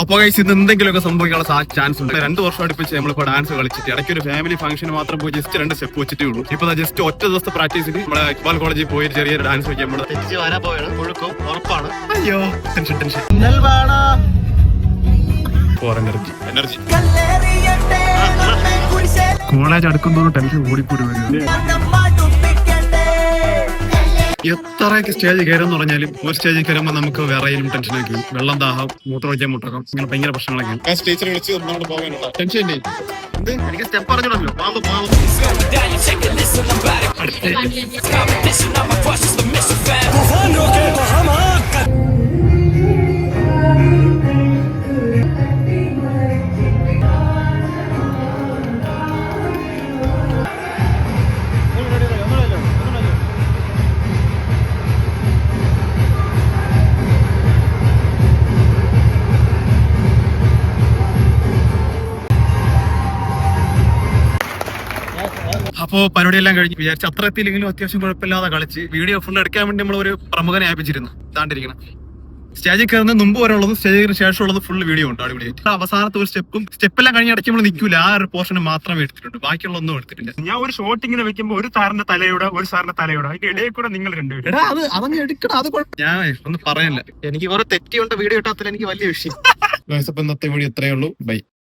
അപ്പൊ ഗൈസ് ഇത് എന്തെങ്കിലുമൊക്കെ സംഭവിക്കാനുള്ള ചാൻസ് ഉണ്ട്. 2 വർഷം അടുപ്പിച്ച് നമ്മളിപ്പോ ഡാൻസ് കളിച്ചിട്ട് ഇടയ്ക്ക് ഒരു ഫാമിലി ഫംഗ്ഷൻ മാത്രം പോയി ജസ്റ്റ് 2 സ്റ്റെപ്പ് വെച്ചിട്ടേ ഉള്ളൂ. ഇപ്പൊ ജസ്റ്റ് ഒറ്റ ദിവസത്തെ പ്രാക്ടീസിൽ നമ്മുടെ ഇക്ബാൽ കോളേജിൽ പോയി ചെറിയൊരു ഡാൻസ് വെക്കാൻ നമ്മൾ തെറ്റിച്ച് വരാൻ പോയാണ്. ഒഴുക്കും ഉറപ്പാണ്. അയ്യോ ടെൻഷൻ ടെൻഷൻ എനർജി കോളേജ് അടുക്കുന്നതോറും ടെൻഷൻ കൂടിക്കൂടി വരും. എത്രയൊക്കെ സ്റ്റേജ് കയറുമെന്ന് പറഞ്ഞാലും ഒരു സ്റ്റേജിൽ കയറുമ്പോൾ നമുക്ക് വിറയിലും ടെൻഷനൊക്കെ വരും. വെള്ളം ദാഹം, മൂത്രമൊഴിക്കാൻ മുട്ടകം, ഇങ്ങനെ ഭയങ്കര പ്രശ്നങ്ങളൊക്കെ. ടീച്ചറെ വിളിച്ച് നമ്മളോട് പോകാനുള്ള ടെൻഷൻ എന്ത് എനിക്ക് സ്റ്റെപ്പ് അറിഞ്ഞല്ലോ. അപ്പോ പരിപാടിയെല്ലാം കഴിഞ്ഞ് വിചാരിച്ച അത്ര എത്തിയില്ലെങ്കിലും അത്യാവശ്യം കുഴപ്പമില്ലാതെ കളിച്ച് വീഡിയോ ഫുൾ എടുക്കാൻ വേണ്ടി നമ്മൾ ഒരു പ്രമുഖനെ ഏൽപ്പിച്ചിരുന്നു. താണ്ടിരിക്കണം സ്റ്റേജിൽ കയറുന്ന മുമ്പ് വരെ ഉള്ളത് സ്റ്റേജിന് ശേഷമുള്ളത് ഫുൾ വീഡിയോ ഉണ്ട്. അടിപൊളിയായിട്ട് അവസാനത്തെ ഒരു സ്റ്റെപ്പെല്ലാം കഴിഞ്ഞ് ഇടയ്ക്ക് നമ്മൾ നിൽക്കൂല. ആ ഒരു പോർഷൻ മാത്രമേ എടുത്തിട്ടുണ്ട്, ബാക്കിയുള്ള ഒന്നും എടുത്തിട്ടില്ല. ഞാൻ ഒരു ഷോട്ട് ഇങ്ങനെ വെക്കുമ്പോൾ ഒരു സാറിന്റെ തലയോടെ ഒരു സാറിന്റെ തലയോടെ അതിന്റെ ഇടയിൽ കൂടെ നിങ്ങൾ രണ്ടുപേരും അതങ്ങ് എടുക്കണം. അത് ഞാൻ ഒന്നും പറയാനില്ല. എനിക്ക് കുറെ തെറ്റിയുള്ള വീഡിയോ ഇട്ടാത്തിൽ എനിക്ക് വലിയ വിഷയം. ഇന്നത്തെ വീഡിയോ ഇത്രയേ ഉള്ളൂ. ബൈ.